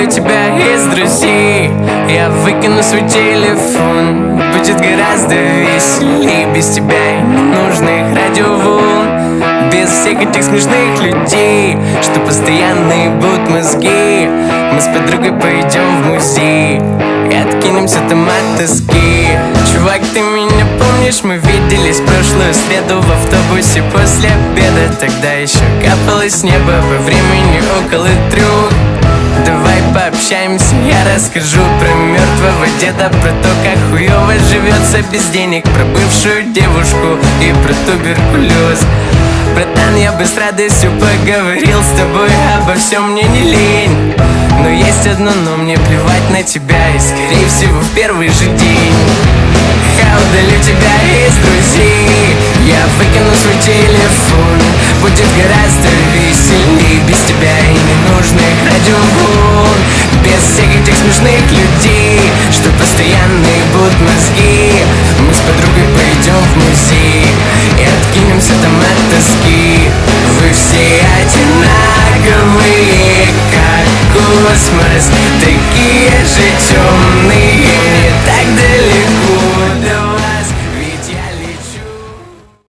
тебя из друзей. Я выкину свой телефон, будет гораздо веселей без тебя и ненужных радиоволн. Без всех этих смешных людей, что постоянно ебут мозги. Мы с подругой пойдем в музей и откинемся там от тоски. Чувак, ты меня помнишь? Мы виделись прошлую среду в автобусе после обеда. Тогда еще капало с неба, по времени около 3. Давай пообщаемся, я расскажу про мертвого деда, про то, как хуёво живется без денег, про бывшую девушку и про туберкулез. Братан, я бы с радостью поговорил с тобой обо всем, мне не лень. Но есть одно но, мне плевать на тебя, и скорее всего в первый же день я удалю тебя из друзей. Я выкину свой телефон, будет гораздо веселей без тебя и ненужных радиоволн. Без всех этих смешных людей, что постоянно ебут мозги. Мы с подругой пойдем в музей и откинемся там от тоски. Вы все одинаковые, как космос, такие же темные.